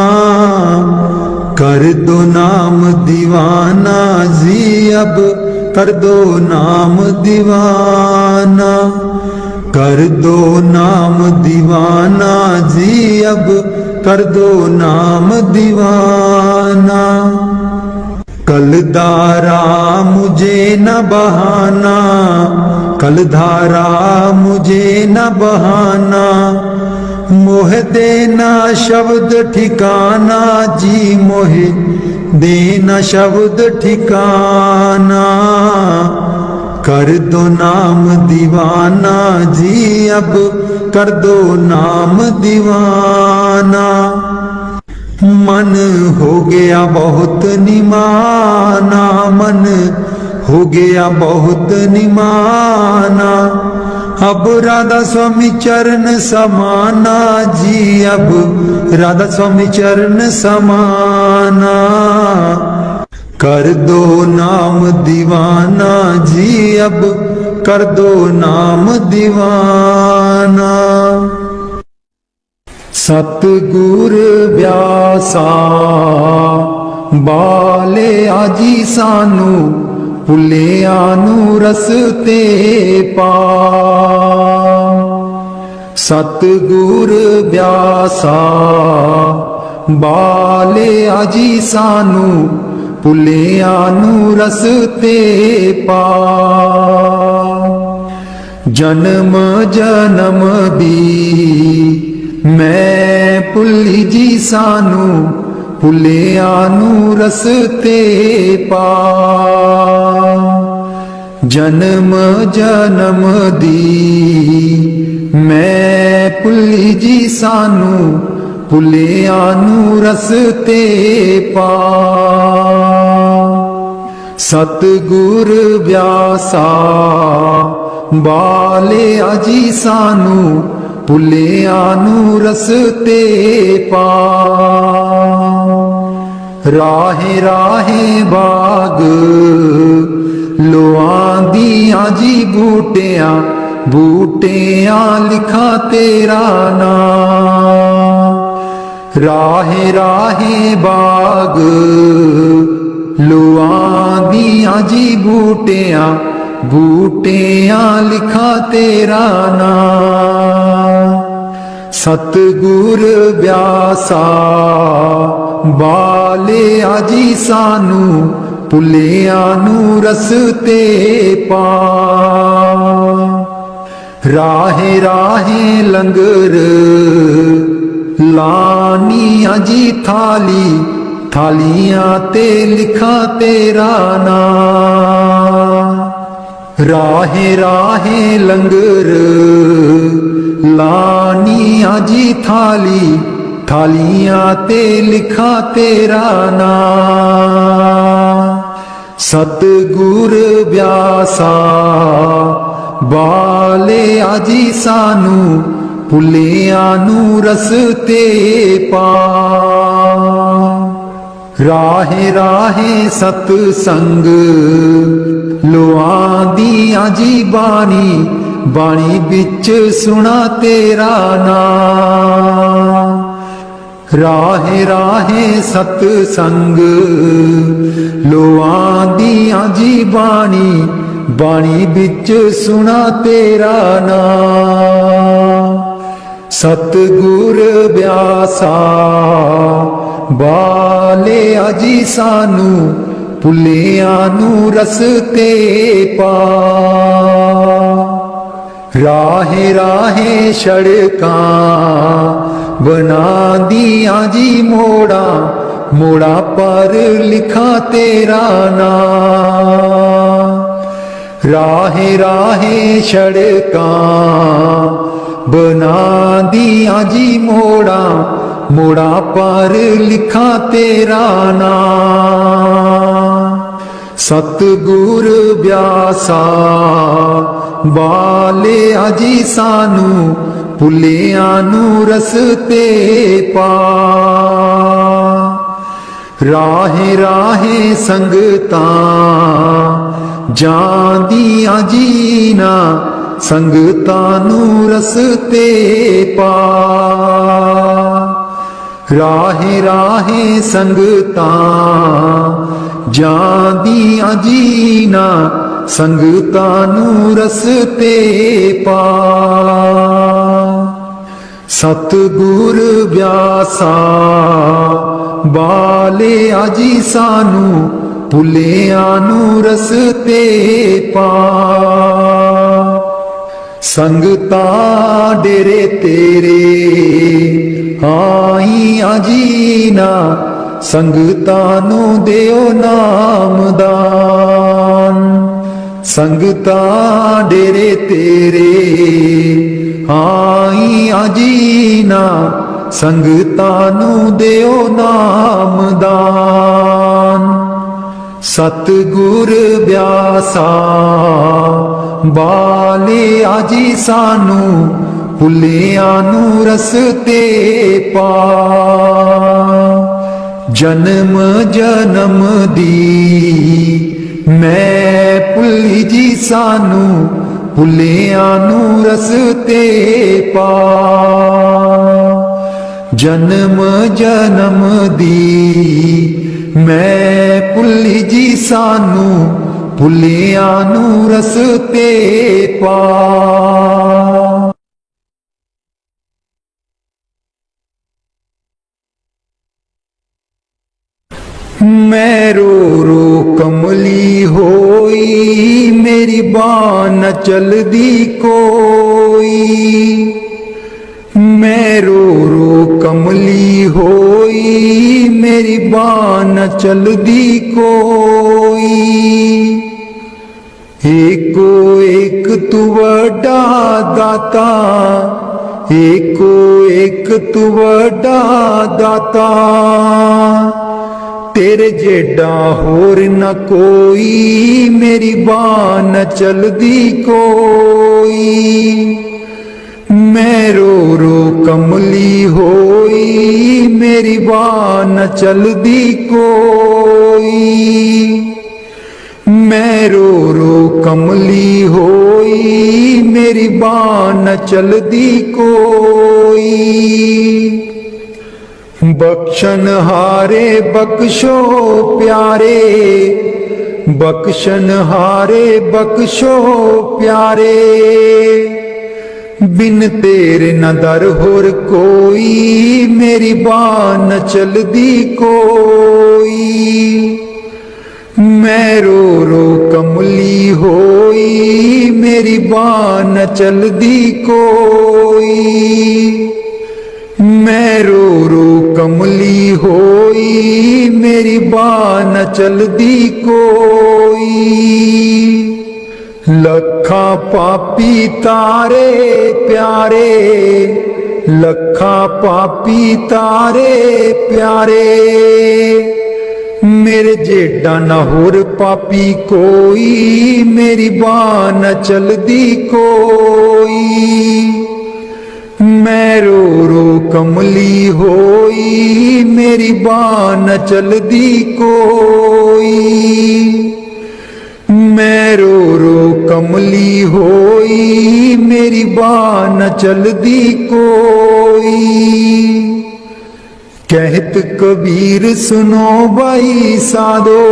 कर दो नाम दीवाना जी अब कर दो नाम दीवाना कर दो नाम दीवाना जी, अब कर दो नाम दीवाना। कलधारा मुझे न बहाना, कलधारा मुझे न बहाना। मोह देना शब्द ठिकाना जी, मोह देना शब्द ठिकाना। कर दो नाम दीवाना जी, अब कर दो नाम दीवाना। मन हो गया बहुत निमाना, मन हो गया बहुत निमाना। अब राधा स्वामी चरण समाना जी, अब राधा स्वामी चरण समाना। कर दो नाम दीवाना जी, अब कर दो नाम दीवाना। सतगुर व्यासा बाले आजी सानू, भुलिया नू रसते पा। सतगुर व्यासा बाले आजी सानू, भुलिया नू रसते पा। जन्म जन्म दी मैं भुली जी सानू, भुलिया नू रसते पा। जन्म जन्म दी मैं भुली जी सानू, भुलिया नू रसते पा। सतगुर व्यासा बाले आजी सानू, भुलिया नू रसते पा। राहे राहे बाग लोआंदियां जी बूटियां, बूटियां लिखा तेरा नाम। राहे राहे बाग लोआंदियां जी बूटियां, बूटियां लिखा तेरा नाम। सतगुर व्यासा बाले आजी सानू, भुलिया नू रसते पा। राहे राहे लंगर लानियां जी थाली, थालियां ते लिखा तेरा नाम। राहे राहे लंगर लानियां जी थाली, थालियां ते लिखा तेरा नाम। सतगुर व्यासा बाले आजी सानू, भुलिया नू रसते पा। राहे राहे सतसंग लोआंदियां जी बाणी, बाणी बिच सुना तेरा नाम। राहे राहे सतसंग लोआंदियां जी बाणी, बाणी बिच सुना तेरा नाम। सतगुर व्यासा बाले आजी सानू, भुलिया नू रसते पा। राहे राहे सड़कां बनांदियां जी मोड़ा, मोड़ा पर लिखा तेरा नाम। राहे राहे सड़कां बनांदियां जी मोड़ा, मोड़ा पर लिखा तेरा नाम। सतगुर व्यासा बाले आजी सानू, भुलिया नू रसते पा। राहे राहे संगतां जांदियां जीना, संगतां नू रसते पा। राहे राहे संगतां जांदियां जीना, ਸੰਗਤਾਂ ਨੂੰ ਰਸਤੇ ਪਾ। ਸਤਿਗੁਰ ਬਿਆਸਾ ਬਾਲਿਆ ਜੀ ਸਾਨੂੰ ਭੁੱਲਿਆਂ ਨੂੰ ਰਸਤੇ ਪਾ। ਸੰਗਤਾਂ ਡੇਰੇ ਤੇਰੇ ਆਈਆਂ ਜੀ ਨਾ ਸੰਗਤਾਂ ਨੂੰ ਦਿਓ ਨਾਮਦਾਨ। ਸੰਗਤਾਂ ਡੇਰੇ ਤੇਰੇ ਆਈਆਂ ਜੀ ਨਾ ਸੰਗਤਾਂ ਨੂੰ ਦਿਓ ਨਾਮਦਾਨ। ਸਤਿਗੁਰ ਬਿਆਸਾ ਬਾਲਿਆ ਜੀ ਸਾਨੂੰ ਭੁੱਲਿਆਂ ਨੂੰ ਰਸਤੇ ਪਾ। ਜਨਮ ਜਨਮ ਦੀ ਮੈਂ ਭੁੱਲੀ ਜੀ ਸਾਨੂੰ ਭੁੱਲਿਆਂ ਨੂੰ ਰਸਤੇ ਪਾ। ਜਨਮ ਜਨਮ ਦੀ ਮੈਂ ਭੁੱਲੀ ਜੀ ਸਾਨੂੰ ਭੁੱਲਿਆਂ ਨੂੰ ਰਸਤੇ ਪਾ। मैं रो रो कमली होई मेरी बाँ न चलदी कोई। मैं रो रो कमली होई मेरी बाँ न चलदी कोई। एको एक तू वड्डा दाता एको एक तू वड्डा दाता। तेरे जेडा होर न कोई मेरी बाँ न चलदी कोई। मैं रो रो कमली होई मेरी बाँ न चलदी कोई। मैं रो रो कमली होई मेरी बाँ न चलदी कोई। बख्शन हारे बख्शो प्यारे बख्शन हारे बख्शो प्यारे। बिन तेरे न दर होर कोई मेरी बाँ न चलदी कोई। मैं रो रो कमली होई मेरी बाँ न चलदी कोई। मैं रो रो कमली होई मेरी बाँ न चलदी कोई। लखा पापी तारे प्यारे लखा पापी तारे प्यारे। मेरे जेडा न होर पापी कोई मेरी बाँ न चलदी कोई। मैं रो रो कमली होई मेरी बाँ न चलदी कोई। मैं रो रो कमली होई मेरी बाँ न चलदी कोई। कहत कबीर सुनो भाई साधो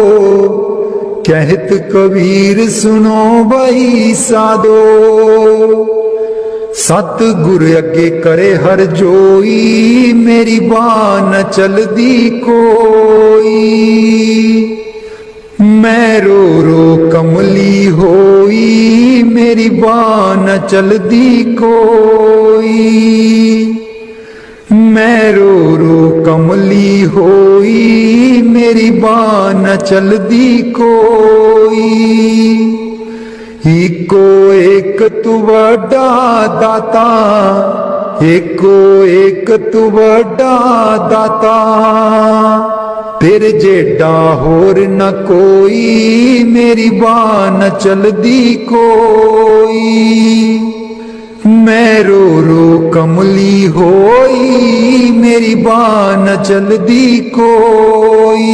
कहत कबीर सुनो भाई साधो। सतगुर अगे करे हर जोई मेरी बाँ न चलदी कोई। मैं रो रो कमली होई मेरी बाँ न चलदी कोई। मैं रो रो कमली होई मेरी बाँ न चलदी कोई। एको एक तू वड्डा दाता एको एक तू वड्डा दाता। तेरे जेडा होर न कोई मेरी बाँ न चलदी कोई। मैं रो रो कमली होई मेरी बाँ न चलदी कोई।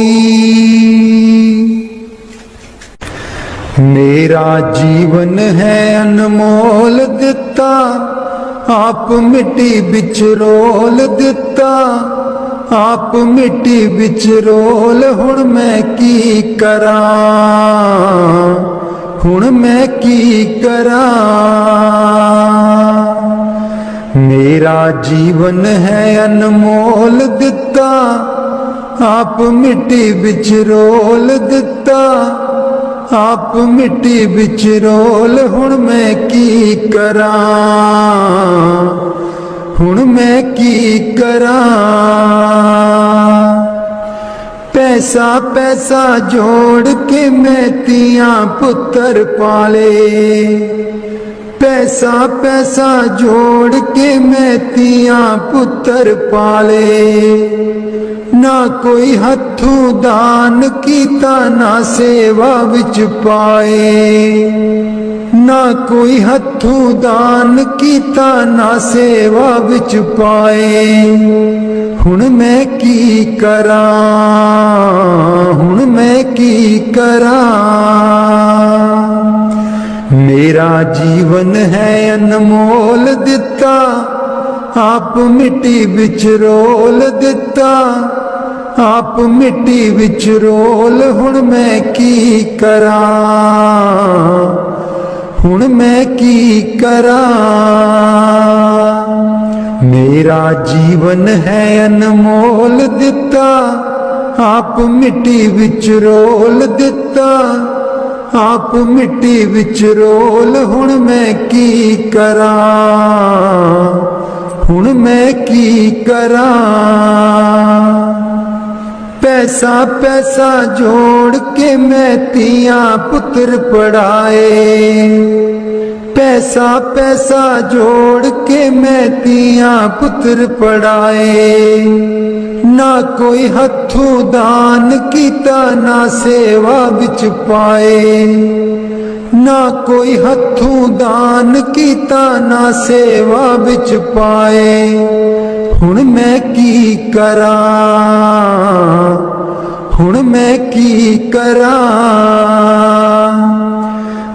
मेरा जीवन है अनमोल दिता आप मिट्टी बिच रोल दिता। आप मिट्टी बिच रोल हुण मैं की करां हुण मैं की करा। मेरा जीवन है अनमोल दिता, आप मिट्टी विच रोल दिता, आप मिट्टी विच रोल। हुण मैं की करा, हुण मैं की करा। पैसा पैसा जोड़ के मैं तियां पुत्र पाले, पैसा पैसा जोड़ के मैं तियां पुत्र पाले। ना कोई हथों दान कीता, ना सेवा विच पाए, ना कोई हथों दान कीता, ना सेवा विच पाए। हुण मैं की करा, हुण मैं की करा। मेरा जीवन है अनमोल दिता, आप मिट्टी विच रोल दिता, आप मिट्टी विच रोल। हुण मैं की करा, हुण मैं की करा। मेरा जीवन है अनमोल दिता, आप मिट्टी विच रोल दिता, आप मिट्टी विच रोल। हुण मैं की करा, हुण मैं की करा। पैसा पैसा जोड़ के मैं तियां पुत्र पढ़ाए, पैसा पैसा जोड़ के मैं तियां पुत्र पढ़ाए। ना कोई हथों दान कीता, ना सेवा विच पाए, ना कोई हथों दान कीता, ना सेवा विच पाए। हुण मैं की करा, हुण मैं की करा।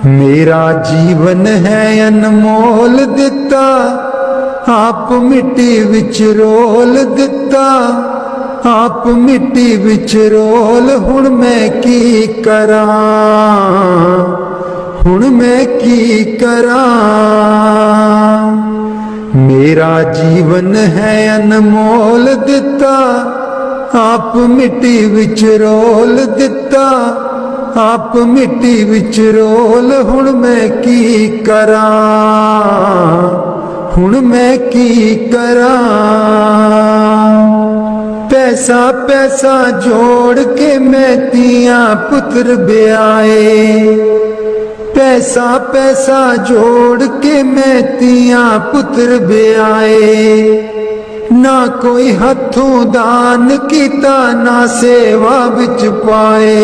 मेरा जीवन है अनमोल दिता, आप मिट्टी विच रोल दिता, आप मिट्टी विच रोल। हुण मैं की करा, हुण मैं की करा। मेरा जीवन है अनमोल दिता, आप मिट्टी विच रोल दिता, आप मिट्टी विच रोल। हुण मैं की करा, हुण मैं की करा। पैसा पैसा जोड़ के मैं तियां पुत्र ब्याए, पैसा पैसा जोड़ के मैं तियां पुत्र ब्याए। ना कोई हथों दान कीता, ना सेवा विच पाए,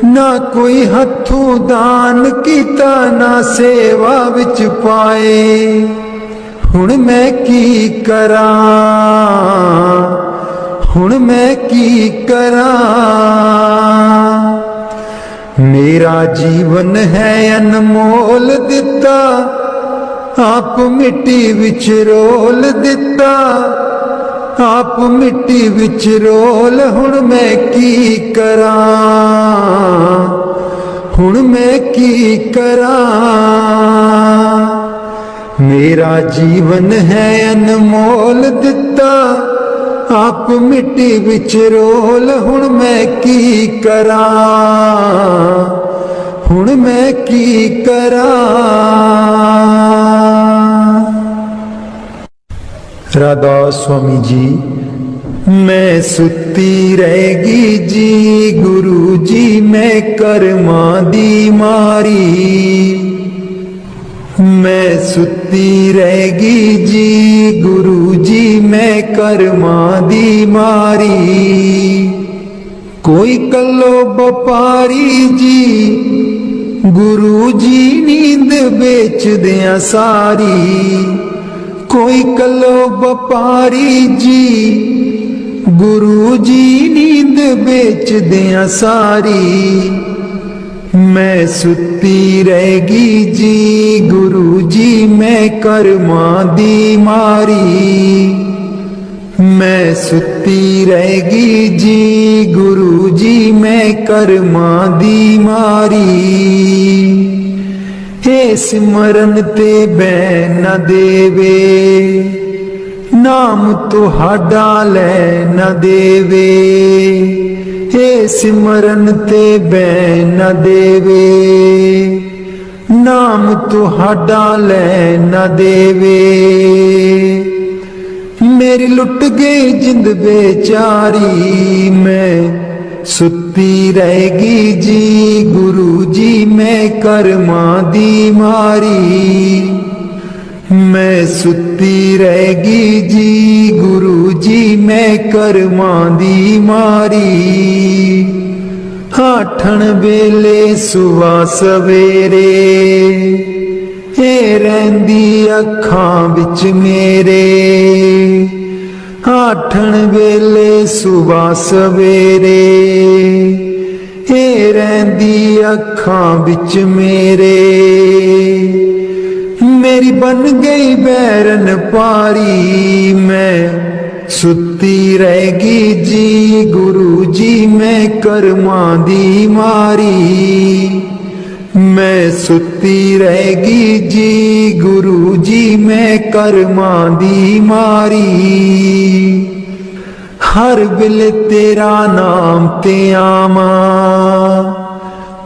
ना कोई हथों दान कीता, ना सेवा विच पाए। हुण मैं की करा, हुण मैं की करा। मेरा जीवन है अनमोल दिता, आप मिट्टी विच रोल दिता, आप मिट्टी विच रोल। हुण मैं की करा, हुण मैं की करा। मेरा जीवन है अनमोल दिता, आप मिट्टी विच रोल। हुण मैं की करा, हुण मैं की करा। राधा स्वामी जी। मैं सुती रहेगी जी गुरु जी, मैं कर्मा दी मारी। मैं सुती रहेगी जी गुरु जी, मैं कर्मा दी मारी। कोई कल्लो व्यापारी जी गुरु जी नींद बेच दिया सारी। कोई कल्लो व्यापारी जी गुरु जी नींद बेच दिया सारी। मैं सुती रहेगी जी गुरु जी, मैं कर्मा दी मारी। मैं सुती रहेगी जी गुरु जी मैं कर्मा दी मारी। हे सिमरन ते बैन न देवे नाम तुहाडा लै न देवे। हे सिमरन ते बैन न देवे नाम तुहाडा लै न देवे। मेरी लुट गई जिंद बेचारी मैं सुती रहेगी जी गुरु जी मैं कर्मा दी मारी। मैं सुती रहेगी जी गुरु जी मैं कर्मा दी मारी। आठण वेले सुबह सवेरे ए रहिंदी अखां विच मेरे। आठण वेले सुबह सवेरे ए रहिंदी अखां विच मेरे। मेरी बन गई बैरन पारी मैं सुती रहेगी जी गुरु जी मैं कर्मा दी मारी। मैं सुती रहेगी जी गुरु जी मैं कर्मा दी मारी। हर बिल तेरा नाम ते आवा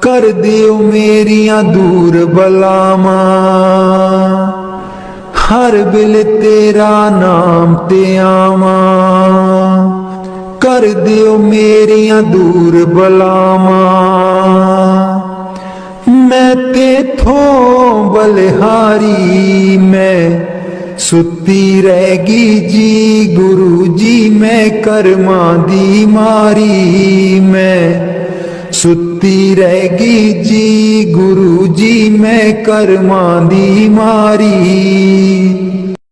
कर दियो मेरियां दूर बलावा। हर बिल तेरा नाम ते आवा कर दियो मेरियां दूर बलावा। मैं तेथों बलिहारी मैं सुती रहेगी जी गुरु जी मैं कर्मा दी मारी। मैं सुती रहेगी जी गुरु जी मैं कर्मा दी मारी।